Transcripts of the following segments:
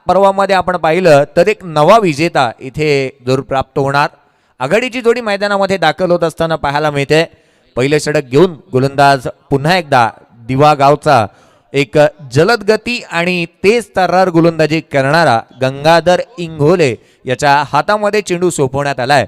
पर्वामध्ये आपण पाहिलं तर एक नवा विजेता इथे जरूर प्राप्त होणार। आघाडीची जोडी मैदानामध्ये दाखल होत असताना पाहायला मिळते। पहिले षटक घेऊन गोलंदाज पुन्हा एकदा दिवा गावचा एक जलद गती आणि तेज तर्रार गोलंदाजी करणारा गंगाधर इंगोले याच्या हातामध्ये चेंडू सोपवण्यात आलाय।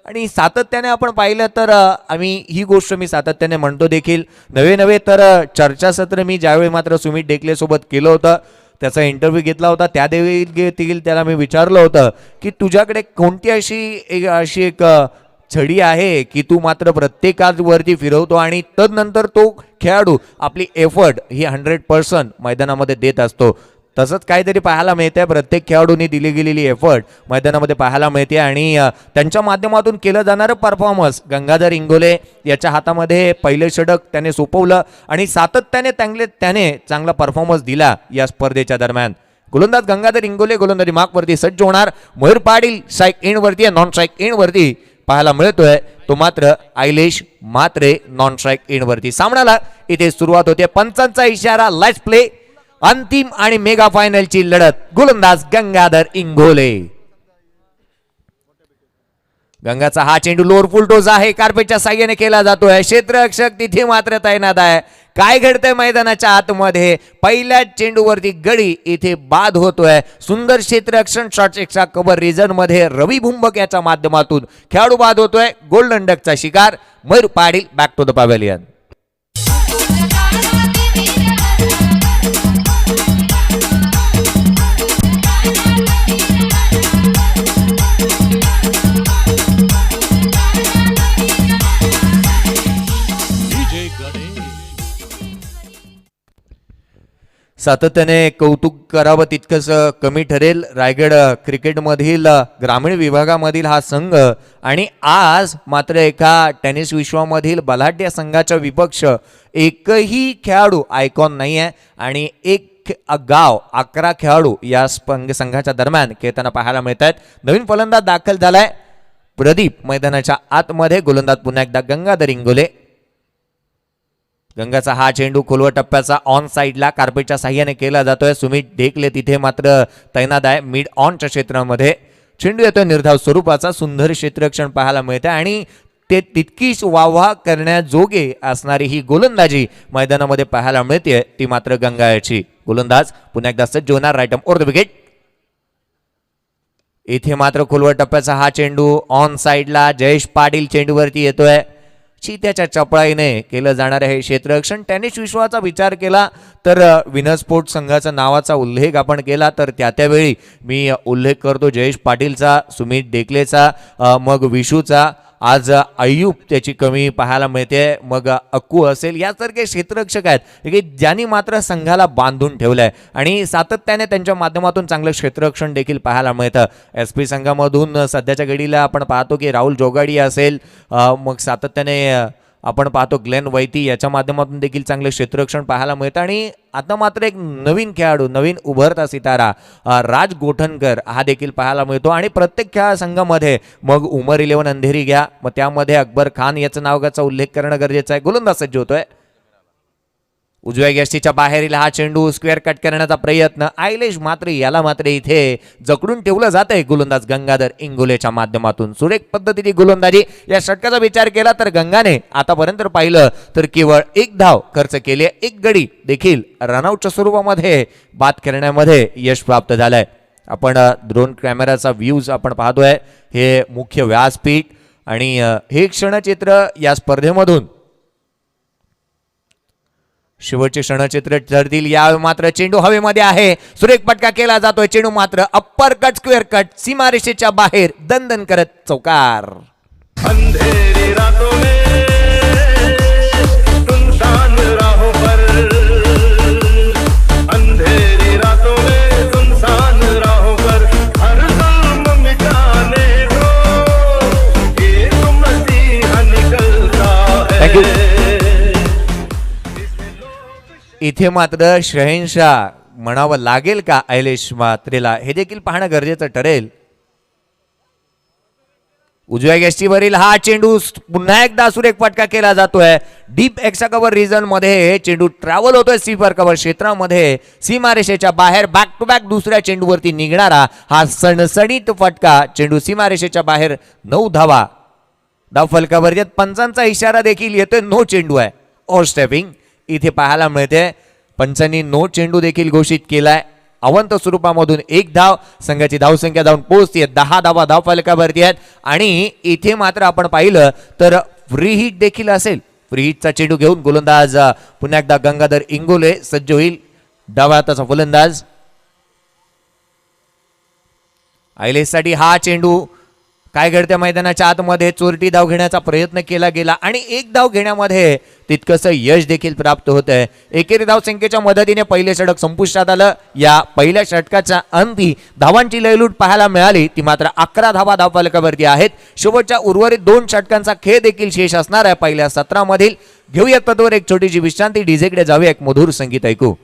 आणि सातत्याने आपण पाहिलं तर आम्ही ही गोष्ट मी सातत्याने म्हणतो देखील, नवे तर चर्चासत्र मी ज्यावेळी मात्र सुमित डेकले सोबत केलं होतं, त्याचा इंटरव्ह्यू घेतला होता, त्या देखील त्याला मी विचारलं होतं की तुझ्याकडे कोणती अशी एक छडी आहे की तू मात्र प्रत्येकावरती फिरवतो आणि तदनंतर तो खेळाडू आपली एफर्ट ही 100% मैदानामध्ये देत असतो। तसंच काहीतरी पाहायला मिळते, प्रत्येक खेळाडूंनी दिली गेलेली एफर्ट मैदानामध्ये पाहायला मिळते आणि त्यांच्या माध्यमातून केलं जाणारं परफॉर्मन्स गंगाधर इंगोले याच्या हातामध्ये पहिले षटक त्याने सोपवलं आणि सातत्याने त्याने चांगला परफॉर्मन्स दिला या स्पर्धेच्या दरम्यान। गोलंदाज गंगाधर इंगोले गोलंदाजी मार्कवरती सज्ज होणार। मयूर पाटील स्ट्राईक एंडवरती आहे, नॉन स्ट्राईक एंडवरती पाहायला मिळतोय, तो मात्र आयलेश मात्रे नॉन स्ट्राईक एंडवरती। सामन्याला इथे सुरुवात होते, पंचांचा इशारा, लेट्स प्ले। अंतिम आणि मेगा फायनलची लढत, गोलंदाज गंगाधर इंगोले। गंगाचा हा चेंडू लोअर फुल टोस आहे, कार्पेटच्या साह्याने केला जातोय, क्षेत्ररक्षक तिथे मात्र तैनात आहे। काय घडतंय मैदानाच्या आतमध्ये, पहिल्या चेंडूवरती गडी इथे बाद होतोय। सुंदर क्षेत्ररक्षण शॉटचा कव्हर रिजन मध्ये रवी भुंबक याच्या माध्यमातून खेळाडू बाद होतोय। गोल्डन डकचा शिकार Mayur Patil back to the pavilion. सातत्याने कौतुक करावं तितकंच कमी ठरेल रायगड क्रिकेटमधील ग्रामीण विभागामधील हा संघ, आणि आज मात्र एका टेनिस विश्वामधील बलाढ्य संघाच्या विपक्ष एकही खेळाडू आयकॉन नाही आहे आणि एक गाव 11 खेळाडू या संघाच्या दरम्यान खेळताना पाहायला मिळत आहेत। नवीन फलंदाज दाखल झालाय प्रदीप मैदानाच्या आतमध्ये, गोलंदाज पुन्हा एकदा गंगाधर इंगोले। गंगाचा हा चेंडू खोलवर टप्प्याचा ऑन साईडला कार्पेटच्या साह्याने केला जातोय। सुमित डेकले तिथे मात्र तैनात आहे मिड ऑनच्या क्षेत्रामध्ये। चेंडू येतोय निर्धाव स्वरूपाचा, सुंदर क्षेत्ररक्षण पाहायला मिळते आणि ते तितकीच वाहवा करण्याजोगे असणारी ही गोलंदाजी मैदानामध्ये पाहायला मिळते, ती मात्र गंगाची। गोलंदाज पुन्हा एकदा सज्ज होणार, right arm over the wicket. इथे मात्र खोलवर टप्प्याचा हा चेंडू ऑन साईडला, जयेश पाटील चेंडूवरती येतोय। चित्याच्या चपळाईने केलं जाणार आहे क्षेत्ररक्षण। टेनिस विश्वाचा विचार केला तर विनर स्पोर्ट्स संघाचा नावाचा उल्लेख आपण केला तर त्यावेळी मी उल्लेख करतो जयेश पाटीलचा, सुमित डेकलेचा, मग विशूचा, आज अय्यूब त्याची कमी पाहायला मिळते, मग अक्कू असेल, यासारखे क्षेत्ररक्षक आहेत की ज्यांनी मात्र संघाला बांधून ठेवलंय आणि सातत्याने त्यांच्या माध्यमातून चांगलं क्षेत्ररक्षण देखील पाहायला मिळतं। SP संघामधून सध्याच्या घडीला आपण पाहतो की राहुल जोगाडी असेल, मग सातत्याने आपण पाहतो ग्लेन वैती याच्या माध्यमातून देखील चांगले क्षेत्ररक्षण पाहायला मिळतं। आणि आता मात्र एक नवीन खेळाडू, नवीन उभरता सितारा राज गोठणकर हा देखील पाहायला मिळतो आणि प्रत्येक खेळ संघामध्ये मग उमर 11 अंधेरी घ्या, मग त्यामध्ये अकबर खान याचं नावाचा उल्लेख करणं गरजेचं आहे। गोलंदाज सज्ज होतोय, उजव्या यष्टीच्या बाहेरील हा चेंडू स्क्वेअर कट करण्याचा प्रयत्न, आयलेश मात्र याला मात्र इथे जकडून ठेवलं जात आहे गोलंदाज गंगाधर इंगोलेच्या माध्यमातून। सुरेख पद्धतीने गोलंदाजी, या षटकाचा विचार केला तर गंगाने आतापर्यंत पाहिलं तर केवळ 1 धाव खर्च केली, 1 गडी देखील रनआउटच्या स्वरूपामध्ये बाद करण्यामध्ये यश प्राप्त झालंय। आपण ड्रोन कॅमेराचा व्ह्यूज आपण पाहतोय, हे मुख्य व्यासपीठ आणि हे क्षणचित्र या स्पर्धेमधून शेवटचे क्षणचित्र ठरतील। या मात्र चेंडू हवेमध्ये आहे, सुरेख पटका केला जातोय, चेंडू मात्र अप्पर कट स्क्वेअर कट सीमारेषेच्या बाहेर दणदण करत चौकार। अंधेरी रातों में सुनसान राहों पर, अंधेरी रातों में सुनसान राहों पर हर जुल्म मिटाने दो, ये तो मसीहा निकलता है। इथे मात्र शहेनशाह म्हणावं लागेल का आयलेश मात्रेला, हे देखील पाहणं गरजेचं ठरेल। उजव्या यष्टीवरील हा चेंडू पुन्हा एकदा सुरेख फटका केला जातोय. डीप एक्स्ट्रा कव्हर रिजन मध्ये चेंडू ट्रॅव्हल होतोय सीफर कव्हर क्षेत्रामध्ये. सीमारेषेच्या बाहेर बॅक टू बॅक दुसऱ्या चेंडूवरती निघणारा हा सणसणीत फटका. चेंडू सीमारेषेच्या बाहेर 9 धावा. धाव फलकावर येत पंचांचा इशारा देखील येतोय. नो चेंडू आहे. ओव्हर स्टेपिंग इथे पाहायला मिळते. पंचांनी नो चेंडू देखील घोषित केलाय. अवंत स्वरूपामधून 1 धाव. संघाची धावसंख्या जाऊन पोहोचते 10 धावा धाव फलकावरती आहेत. आणि इथे मात्र आपण पाहिलं तर फ्री हिट देखील असेल. फ्री हिटचा चेंडू घेऊन गोलंदाज पुन्हा एकदा गंगाधर इंगोले सज्ज होईल. डाव्या हाताचा फलंदाज. आयलेसाठी हा चेंडू काय घडते मैदानाच्या आतमध्ये. चोरटी धाव घेण्याचा प्रयत्न केला गेला आणि 1 धाव घेण्यामध्ये तितकंसं यश देखील प्राप्त होत आहे. एकेरी धाव संख्येच्या मदतीने पहिले षटक संपुष्टात आलं. या पहिल्या षटकाच्या अंती धावांची लयलूट पाहायला मिळाली. ती मात्र 11 धावा धाव फलकावरती आहेत. शेवटच्या उर्वरित 2 षटकांचा खेळ देखील शेष असणार आहे पहिल्या सत्रामधील. घेऊयात तत्वर एक छोटीशी विश्रांती. डीजेकडे जाऊया, एक मधुर संगीत ऐकू.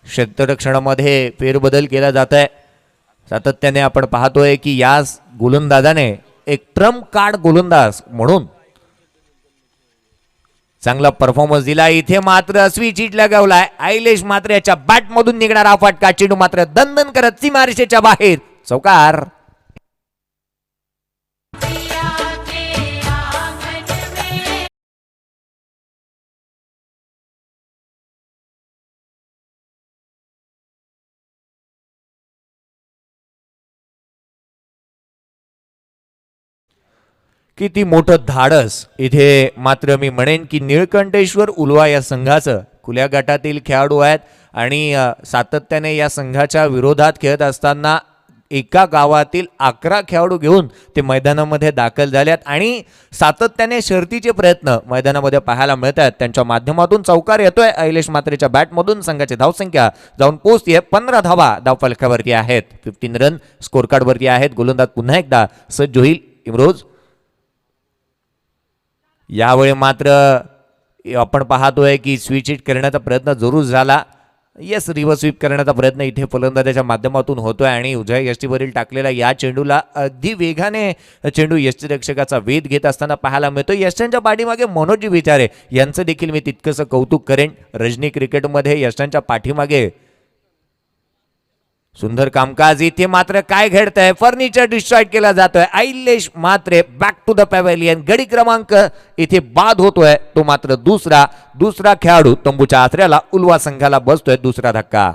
क्षेत्ररक्षणामध्ये फेरबदल केला जात आहे. सातत्याने आपण पाहतोय की या गोलंदाजाने एक ट्रम्प कार्ड गोलंदाज म्हणून चांगला परफॉर्मन्स दिला. इथे मात्र स्विच हिट लगावलाय. आयलेश मात्र याच्या बॅट मधून निघणारा फटका. चेंडू मात्र दणदण करत सीमारेषेच्या बाहेर. चौकार. किती मोठं धाडस. इथे मात्र मी म्हणेन की निळकंठेश्वर उलवा या संघाचं खुल्या गटातील खेळाडू आहेत आणि सातत्याने या संघाच्या विरोधात खेळत असताना एका गावातील 11 खेळाडू घेऊन ते मैदानामध्ये दाखल झालेत आणि सातत्याने शर्तीचे प्रयत्न मैदानामध्ये पाहायला मिळतात. त्यांच्या माध्यमातून चौकार येतोय. अहिलेश मात्रेच्या बॅटमधून संघाची धावसंख्या जाऊन पोहोचतीये 15 धावा धाव फलकावरती आहेत. 15 रन स्कोर कार्डवरती आहेत. गोलंदाज पुन्हा एकदा सज्ज होईल. इम्रोज. यावेळी मात्र आपण पाहतोय की स्विच हिट करण्याचा प्रयत्न जरूर झाला. यस, रिव्हर्स स्वीप करण्याचा प्रयत्न इथे फलंदाजाच्या माध्यमातून होतोय आणि उजव्या यष्टीवरील टाकलेला या चेंडूला अगदी वेगाने चेंडू यष्टीरक्षकाचा वेध घेत असताना पाहायला मिळतो. यष्टांच्या पाठीमागे मनोजी विचारे यांचं देखील मी तितकंसं कौतुक करेन. रजनी क्रिकेटमध्ये यष्टांच्या पाठीमागे सुंदर कामकाज. इथे मात्र काय घडतंय. फर्निचर डिस्ट्रॉय केला जातोय. आयलेश मात्र बॅक टू द पॅव्हेलियन. गडी क्रमांक इथे बाद होतोय. तो मात्र दुसरा खेळाडू तंबूच्या आसऱ्याला उलवा संघाला बसतोय. दुसरा धक्का.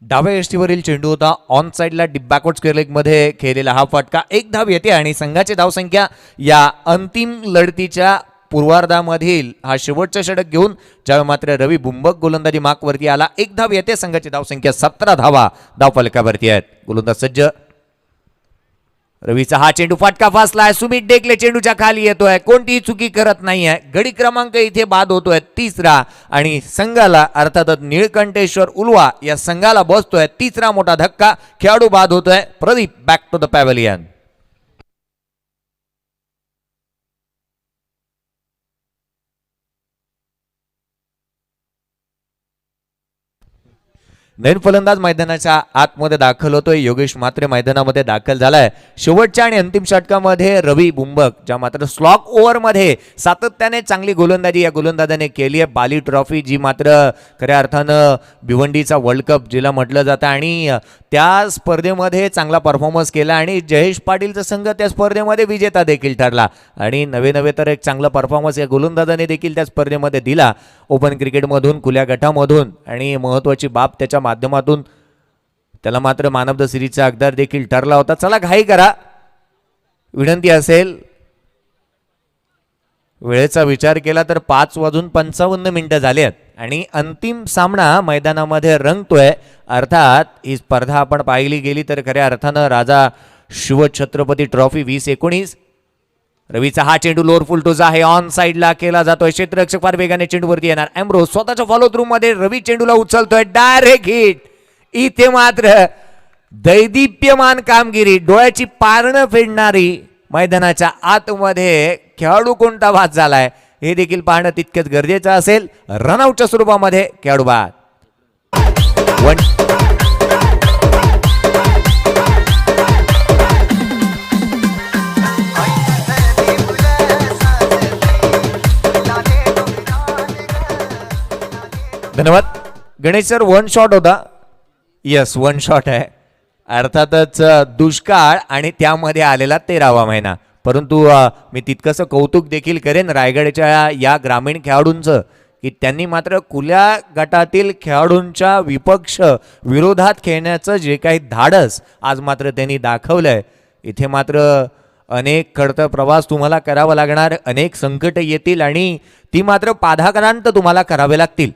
डाव्या यष्टीवरील चेंडू होता ऑन साइडला डीप बॅकवर्ड स्क्वेअर लेग मध्ये खेळलेला हा फटका. एक धाव येते आणि संघाची धावसंख्या या अंतिम लढतीच्या पूर्वार्धामधील हा शेवटचा षटक घेऊन ज्यावेळी मात्र रवी बुंबक गोलंदाजी मार्कवरती आला. एक धाव येते. संघाची धावसंख्या 17 धावा धावफलकावरती आहेत. गोलंदाज सज्ज. रवीचा हा चेंडू फटका फासलाय. सुमित डेकले चेंडूच्या खाली येतोय. कोणतीही चुकी करत नाहीये. गडी क्रमांक इथे बाद होतोय 3रा आणि संघाला अर्थातच निळकंठेश्वर उलवा या संघाला बसतोय 3रा मोठा धक्का. खेळाडू बाद होतोय. Pradeep back to the pavilion. नवीन फलंदाज मैदानाच्या आतमध्ये दाखल होतोय. योगेश मात्रे मैदानामध्ये दाखल झालाय. शेवटच्या आणि अंतिम षटकामध्ये रवी बुंबक ज्या मात्र स्लॉक ओव्हरमध्ये सातत्याने चांगली गोलंदाजी या गोलंदाजाने केली आहे. बाली ट्रॉफी जी मात्र खऱ्या अर्थानं भिवंडीचा वर्ल्ड कप जिला म्हटलं जातं आणि त्या स्पर्धेमध्ये चांगला परफॉर्मन्स केला आणि जयेश पाटीलचा संघ त्या स्पर्धेमध्ये विजेता देखील ठरला आणि नवे तर एक चांगला परफॉर्मन्स या गोलंदाजाने देखील त्या स्पर्धेमध्ये दिला. ओपन क्रिकेटमधून खुल्या गटामधून आणि महत्त्वाची बाब त्याच्या माध्यमातून त्याला मात्र मॅन ऑफ द सिरीजचा हकदार देखील ठरला होता. चला घाई करा. विनंती असेल वेळेचा विचार केला तर 5:55 झाले आहेत आणि अंतिम सामना मैदानामध्ये रंगतोय. अर्थात ही स्पर्धा आपण पाहिली गेली तर खऱ्या अर्थानं राजा शिवछत्रपती ट्रॉफी 2019. रवीचा हा चेंडू लोअर फुलटोज आहे. ऑन साइडला केला जातोय. क्षेत्ररक्षक फार वेगाने चेंडूवरती येणार. एम्ब्रोज स्वतःच्या फॉलो थ्रू मध्ये रवी चेंडूला उचलतोय. Direct hit. इथे मात्र दैदिप्यमान कामगिरी. डोळ्याची पारणं फेडणारी. मैदानाच्या आतमध्ये खेळाडू कोणता बाद झालाय हे देखील पाहणं तितकंच गरजेचं असेल. रनआउटच्या स्वरूपामध्ये खेळाडू बाद. धन्यवाद गणेश सर. 1 शॉट होता. यस 1 शॉट आहे. अर्थातच दुष्काळ आणि त्यामध्ये आलेला 13वा महिना. परंतु मी तितकंसं कौतुक देखील करेन रायगडच्या या ग्रामीण खेळाडूंचं की त्यांनी मात्र खुल्या गटातील खेळाडूंच्या विपक्ष विरोधात खेळण्याचं जे काही धाडस आज मात्र त्यांनी दाखवलंय. इथे मात्र अनेक खडतर प्रवास तुम्हाला करावा लागणार. अनेक संकट येतील आणि ती मात्र पाधाक्रांत तुम्हाला करावे लागतील.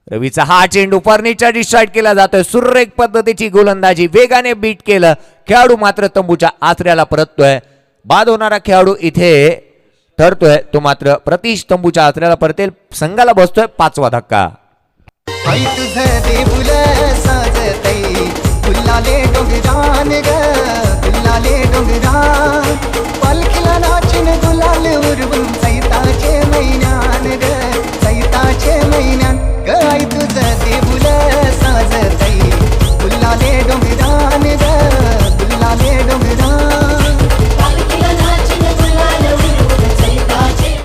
रवीचा हा चेंडू फर्निचर डिस्ट्राइड केला जातोय. सुरेख पद्धतीची गोलंदाजी. वेगाने बीट केलं. खेळाडू मात्र तंबूच्या आचऱ्याला परततोय. बाद होणारा खेळाडू इथे ठरतोय तो मात्र प्रतीश तंबूच्या आचऱ्याला परतेल. संघाला बसतोय 5वा धक्का.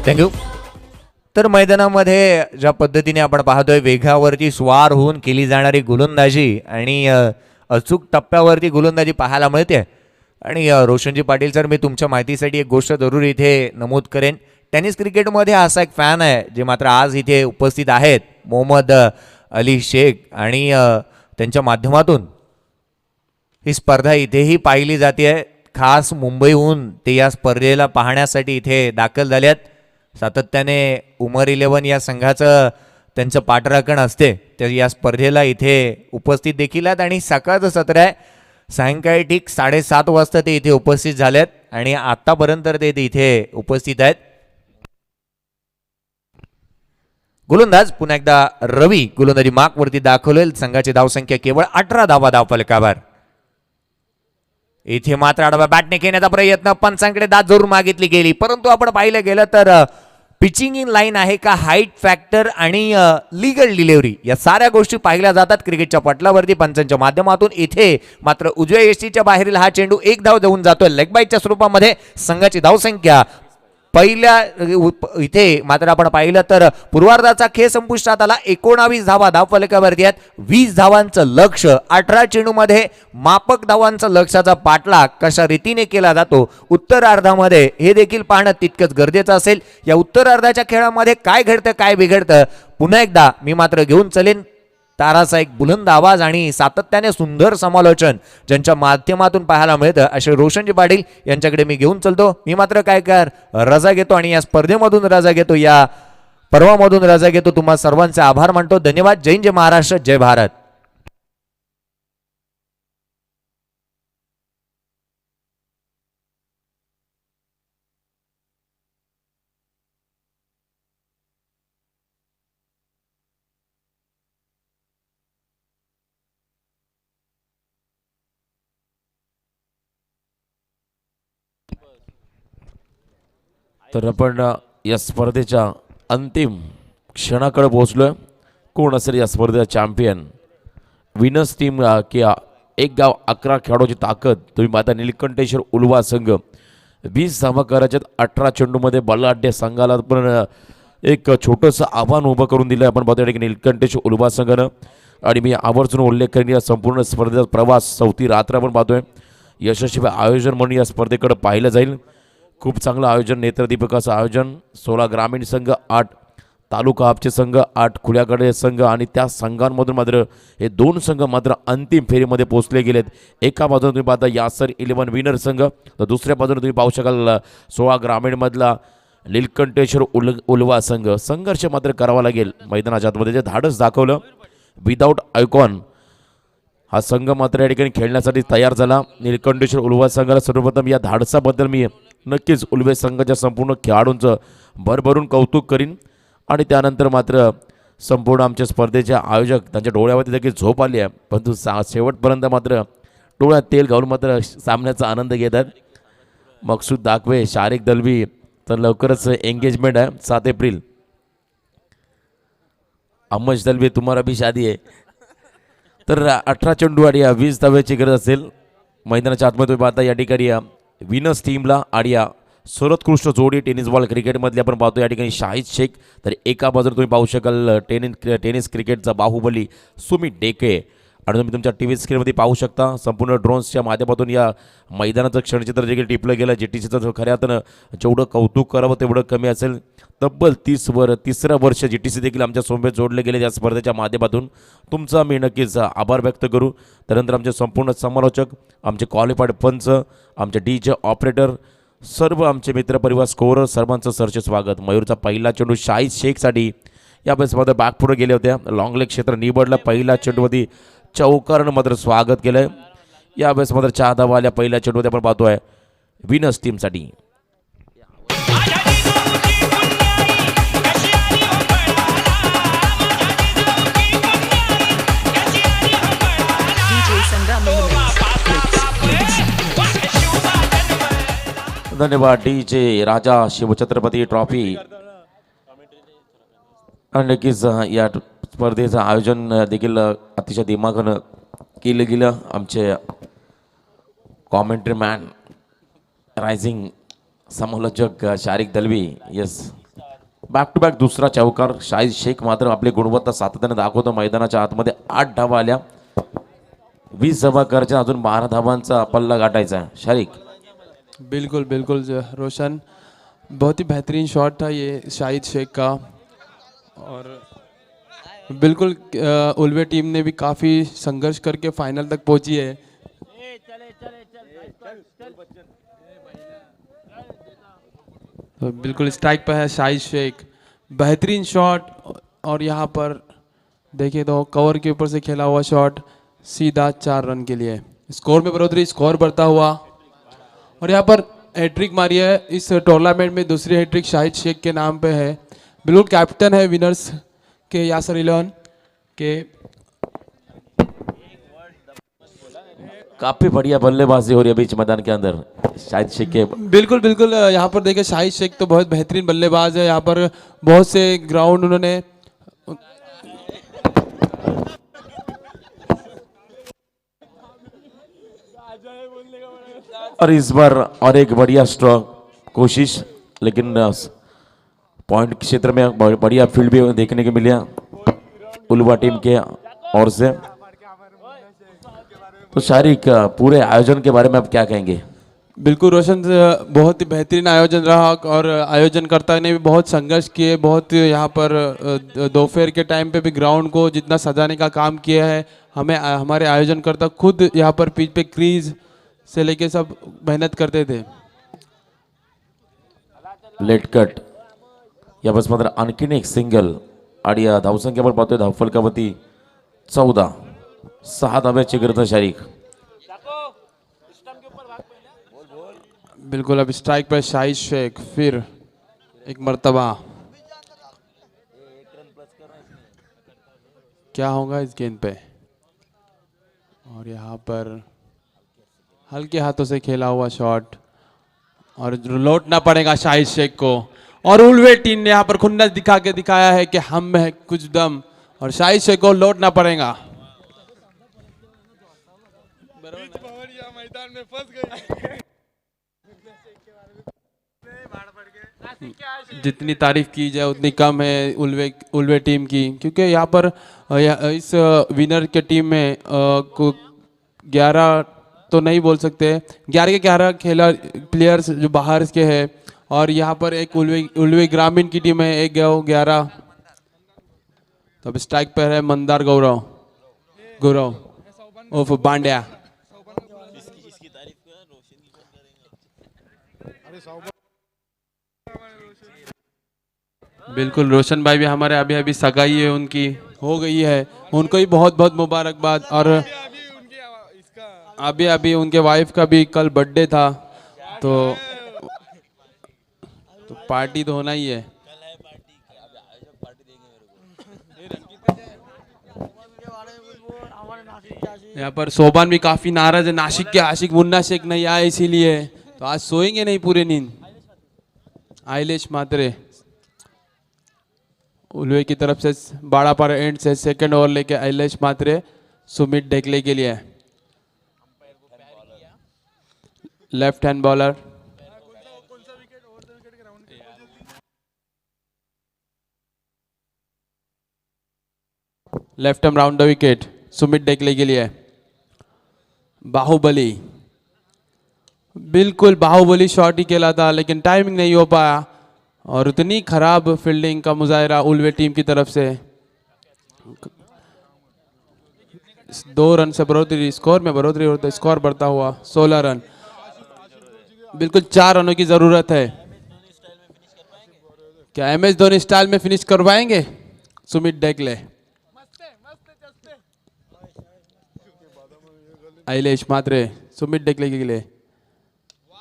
थँक्यू. तर मैदानामध्ये ज्या पद्धतीने आपण पाहतोय वेगावरती स्वार होऊन केली जाणारी गोलंदाजी आणि अचूक टप्प्यावरती गोलंदाजी पाहायला मिळते. आणि रोशनजी पाटील सर, मी तुमच्या माहितीसाठी एक गोष्ट जरूर इथे नमूद करेन. टेनिस क्रिकेटमध्ये असा एक फॅन आहे जे मात्र आज इथे उपस्थित आहेत, मोहम्मद अली शेख, आणि त्यांच्या माध्यमातून ही स्पर्धा इथेही पाहिली जाते. खास मुंबईहून ते या स्पर्धेला पाहण्यासाठी इथे दाखल झाल्यात. सातत्याने उमर 11 या संघाचं त्यांचं पाठराखण असते. ते या स्पर्धेला इथे उपस्थित देखील आहेत आणि सकाळचं सत्र आहे. सायंकाळी ठीक 7:30 वाजता ते इथे उपस्थित झालेत आणि आतापर्यंत ते इथे उपस्थित आहेत. गोलंदाज पुन्हा एकदा रवी गोलंदाजी मार्कवरती दाखवले. संघाची धावसंख्या केवळ 18 धावा धावफलकावर. इथे मात्र आडव्या बॅटने खेळण्याचा प्रयत्न, पंचांकडे दाद जरूर मागितली गेली, परंतु आपण पाहिलं गेलं तर पिचिंग इन लाईन आहे का, हाईट फॅक्टर आणि लीगल डिलिव्हरी या साऱ्या गोष्टी पाहिल्या जातात क्रिकेटच्या पटलावरती पंचांच्या माध्यमातून. इथे मात्र उजव्या यष्टीच्या बाहेरील हा चेंडू एक धाव देऊन जातोय लेग बाईटच्या स्वरूपामध्ये. संघाची धावसंख्या पहिल्या इथे मात्र आपण पाहिलं तर पूर्वार्धाचा खेळ संपुष्टात आला. 19 धावा धावफलकावरती आहेत. 20 धावांचं लक्ष, 18 चेंडूमध्ये मापक धावांचा लक्षाचा पाठलाग कशा रीतीने केला जातो उत्तरार्धामध्ये हे देखील पाहणं तितकंच गरजेचं असेल. या उत्तरार्धाच्या खेळामध्ये काय घडतं काय बिघडतं पुन्हा एकदा मी मात्र घेऊन चलेन ताराचा एक बुलंद आवाज आणि सातत्याने सुंदर समालोचन ज्यांच्या माध्यमातून पाहायला मिळतं असे रोशनजी पाटील यांच्याकडे मी घेऊन चलतो. मी मात्र काय रजा घेतो आणि या स्पर्धेमधून रजा घेतो, या पर्वामधून रजा घेतो. तुम्हा सर्वांचे आभार मानतो. धन्यवाद. जय हिंद, जय महाराष्ट्र, जय भारत. तर आपण या स्पर्धेच्या अंतिम क्षणाकडे पोहोचलोय. कोण असेल या स्पर्धेचा चॅम्पियन? विनर्स टीम की एक गाव 11 खेळाडूची ताकद. तुम्ही पाहता निलकंठेश्वर उलवा संघ 20 धावा करायच्यात 18 चेंडूमध्ये. बलाढ्य संघाला पण एक छोटंसं आव्हान उभं करून दिलं आपण पाहतोय की निलकंठेश्वर उलवा संघानं. आणि मी आवर्जून उल्लेख करेन या संपूर्ण स्पर्धेचा प्रवास चौथी रात्र आपण पाहतोय. यशस्वी आयोजन म्हणून या स्पर्धेकडे पाहिलं जाईल. खूप चांगलं आयोजन, नेत्रदीपकाचं आयोजन. 16 ग्रामीण संघ, 8 तालुका हापचे संघ, 8 खुल्याकडे संघ आणि त्या संघांमधून मात्र हे 2 संघ मात्र अंतिम फेरीमध्ये पोहोचले गेलेत. एका बाजूने तुम्ही पाहता यासर 11 विनर संघ, तर दुसऱ्या बाजूने तुम्ही पाहू शकाल 16 ग्रामीणमधला नीलकंठेश्वर उलवा संघ. संघर्ष मात्र करावा लागेल मैदानाच्या आतमध्ये. जे धाडस दाखवलं विदाऊट आयकॉन हा संघ मात्र या ठिकाणी खेळण्यासाठी तयार झाला. निलकंठेश्वर उलवा संघाला सर्वप्रथम या धाडसाबद्दल मी नक्कीच उलवे संघाच्या संपूर्ण खेळाडूंचं भरभरून कौतुक करीन. आणि त्यानंतर मात्र संपूर्ण आमच्या स्पर्धेचे आयोजक त्यांच्या डोळ्यावरती देखील झोप आली आहे, परंतु शेवटपर्यंत मात्र डोळ्यात तेल घालून मात्र सामन्याचा आनंद घेतात. मकसूद दाखवे, शारिक दलवी, तर लवकरच एंगेजमेंट आहे 7 एप्रिल. अमज दलवी तुम्हाला भी शादी आहे. तर 18 चेंडू आणि 20 धावेची गरज असेल मैदानाच्या आतमध्ये. तुम्ही पाहता या ठिकाणी विनर्स टीमला आणि या सर्वोत्कृष्ट जोडी टेनिस बॉल क्रिकेटमधली आपण पाहतो या ठिकाणी शाहिद शेख. तर एका बाजूला तुम्ही पाहू शकाल टेनिस क्रिकेटचा बाहुबली सुमित डेके. आणि तुम्ही तुमच्या टी व्ही स्क्रीनमध्ये पाहू शकता संपूर्ण ड्रोन्सच्या माध्यमातून या मैदानाचं क्षणचित्र देखील टिपलं गेलं. जे टी सीचं खऱ्या अर्थानं जेवढं कौतुक करावं तेवढं कमी असेल. तब्बल 3रं वर्ष जी टी सी देखील आमच्या सोबत जोडले गेले या स्पर्धेच्या माध्यमातून. तुमचा मी नक्कीच आभार व्यक्त करू. त्यानंतर आमचे संपूर्ण समालोचक, आमचे क्वालिफाईड पंच, आमचे डीजे ऑपरेटर, सर्व आमचे मित्रपरिवार, स्कोअर, सर्वांचं सरचे स्वागत. मयूरचा पहिला चेंडू शाहिद शेखसाठी या बेसमध्ये बॅकपुढे गेले होत्या. लॉंग लेग क्षेत्र निवडला. पहिला चेंडूवरती चौकारनं मात्र स्वागत केलंय. या बेसमध्ये 4 धावा आल्या पहिल्या चेंडूवरती आपण पाहतोय विनर्स टीमसाठी. धन्यवाद डीजे राजा शिवछत्रपती ट्रॉफी. आणि नक्कीच या स्पर्धेचं आयोजन देखील अतिशय दिमागानं केलं गेलं. आमचे कॉमेंट्री मॅन, रायझिंग समालोचक Sharik Dalvi. Yes, back to back दुसरा चौकार. शाहिद शेख मात्र आपली गुणवत्ता सातत्याने दाखवतो. मैदानाच्या आतमध्ये 8 धावा आल्या. 20 धावा करायच्या, अजून 12 धावांचा पल्ला गाठायचा. शारिक. बिल्कुल बिल्कुल रोशन, बहुत ही बेहतरीन शॉट था ये शाहिद शेख का. और बिल्कुल उल्वे टीम ने भी काफ़ी संघर्ष करके फाइनल तक पहुंची है. तो बिल्कुल स्ट्राइक पर है शाहिद शेख. बेहतरीन शॉट. और यहाँ पर देखिए तो कवर के ऊपर से खेला हुआ शॉट, सीधा 4 रन के लिए. स्कोर में बढ़ोतरी, स्कोर बढ़ता हुआ. और यहाँ पर हैट्रिक मारी है इस टूर्नामेंट में. दूसरी हैट्रिक शाहिद शेख के नाम पे है. बिल्कुल कैप्टन है विनर्स के यासर 11 के. काफी बढ़िया बल्लेबाजी हो रही है बीच मैदान के अंदर शाहिद शेख के. बिल्कुल बिल्कुल यहाँ पर देखिए शाहिद शेख तो बहुत बेहतरीन बल्लेबाज है. यहाँ पर बहुत से ग्राउंड उन्होंने और इस बार और एक बढ़िया स्ट्रोक कोशिश, लेकिन पॉइंट क्षेत्र में बढ़िया फील्ड भी देखने को मिला उलवा टीम के ओर से. तो शारिक, पूरे आयोजन के बारे में आप क्या कहेंगे? बिल्कुल रोशन बहुत ही बेहतरीन आयोजन रहा और आयोजनकर्ता ने भी बहुत संघर्ष किए, बहुत यहाँ पर दोपहर के टाइम पे भी ग्राउंड को जितना सजाने का काम किया है। हमारे आयोजनकर्ता खुद यहाँ पर पिच पे क्रीज से लेके सब मेहनत करते थे। लेट कट या बस मात्र आणखीन एक सिंगल आणि या धावसंख्या पण पाहतोय धावफलकावरती 14 6 धाब्याची गरज शारीक। बिल्कुल अब स्ट्राइक पर शाहिद शेख फिर एक मर्तबा। क्या होगा इस गेंद पे? और यहाँ पर हल्के हाथों से खेला हुआ शॉट और लौटना पड़ेगा शाहिद शेख को। और उल्वे टीम ने यहाँ पर खुन्नस दिखा के दिखाया है कि हम में है कुछ दम और शाहिद शेख को लौटना पड़ेगा। जितनी तारीफ की जाए उतनी कम है उल्वे टीम की, क्योंकि यहाँ पर इस विनर के टीम में 11 तो नहीं बोल सकते, 11 के 11 खेला प्लेयर्स जो बाहर के हैं और यहाँ पर एक उल्वे ग्रामीण की टीम है, एक 11। तो अब स्ट्राइक पर है मंदार गौरव उर्फ बांड्या। बिल्कुल रोशन भाई भी हमारे अभी अभी सगाई है उनकी हो गई है, उनको भी बहुत बहुत मुबारकबाद। और अभी अभी उनके वाइफ का भी कल बर्थडे था, तो पार्टी तो होना ही है। यहाँ पर सोबान भी काफी नाराज है, नासिक के आशिक मुन्ना शेख नहीं आए इसीलिए, तो आज सोएंगे नहीं पूरे नींद। आइलेश मात्रे उल्वे की तरफ से बाड़ा पर एंड से सेकंड ओवर लेके आइलेश मात्रे सुमित डेकले के लिए। Left hand bowler left arm round the wicket Sumit Dekle के लिए। बाहुबली बिल्कुल बाहुबली शॉट ही खेला था लेकिन टाइमिंग नहीं हो पाया और उतनी खराब फील्डिंग का मुजाहरा उल्वे टीम की तरफ से। 2 रन से बढ़ोतरी, स्कोर में बढ़ोतरी होता है, स्कोर बढ़ता हुआ 16 रन। बिल्कुल 4 रनों की जरूरत है। क्या MS धोनी स्टाइल में फिनिश करवाएंगे सुमित डेकले? आइलेश मात्रे सुमित डेकले के लिए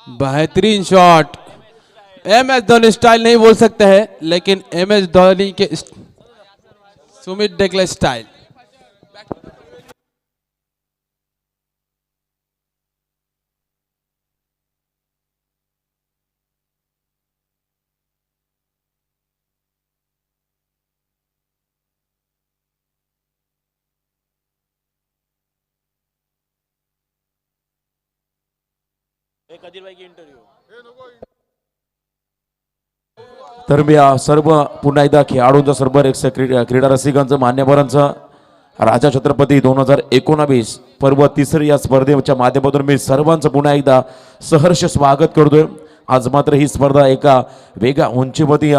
बेहतरीन शॉट। MS धोनी स्टाइल नहीं बोल सकते हैं लेकिन MS धोनी के सुमित डेकले स्टाइल। तर मी सर्व पुन्हा एकदा खेळाडूंचा सर्व क्रीडा रसिकांचं मान्यवरांचं राजा छत्रपती 2019 पर्व तिसरी या स्पर्धेच्या माध्यमातून मी सर्वांचं पुन्हा एकदा सहर्ष स्वागत करतोय। आज मात्र ही स्पर्धा एका वेगळ्या उंचीवरती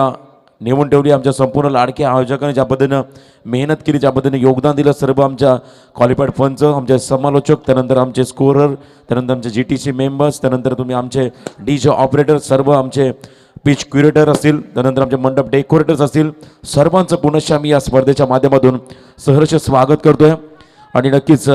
नेमून ठेवली। आमच्या संपूर्ण लाडक्या आयोजकांनी ज्या पद्धतीनं मेहनत केली, ज्या पद्धतीने योगदान दिलं, सर्व आमच्या क्वालिफाईड पंच, आमचे समालोचक, त्यानंतर आमचे स्कोरर, त्यानंतर आमचे GTC मेंबर्स, त्यानंतर तुम्ही आमचे DJ ऑपरेटर, सर्व आमचे पिच क्युरेटर असतील, त्यानंतर आमचे मंडप डेकोरेटर्स असतील, सर्वांचं पुनश्च मी या स्पर्धेच्या माध्यमातून सहर्ष स्वागत करतोय। आणि नक्कीच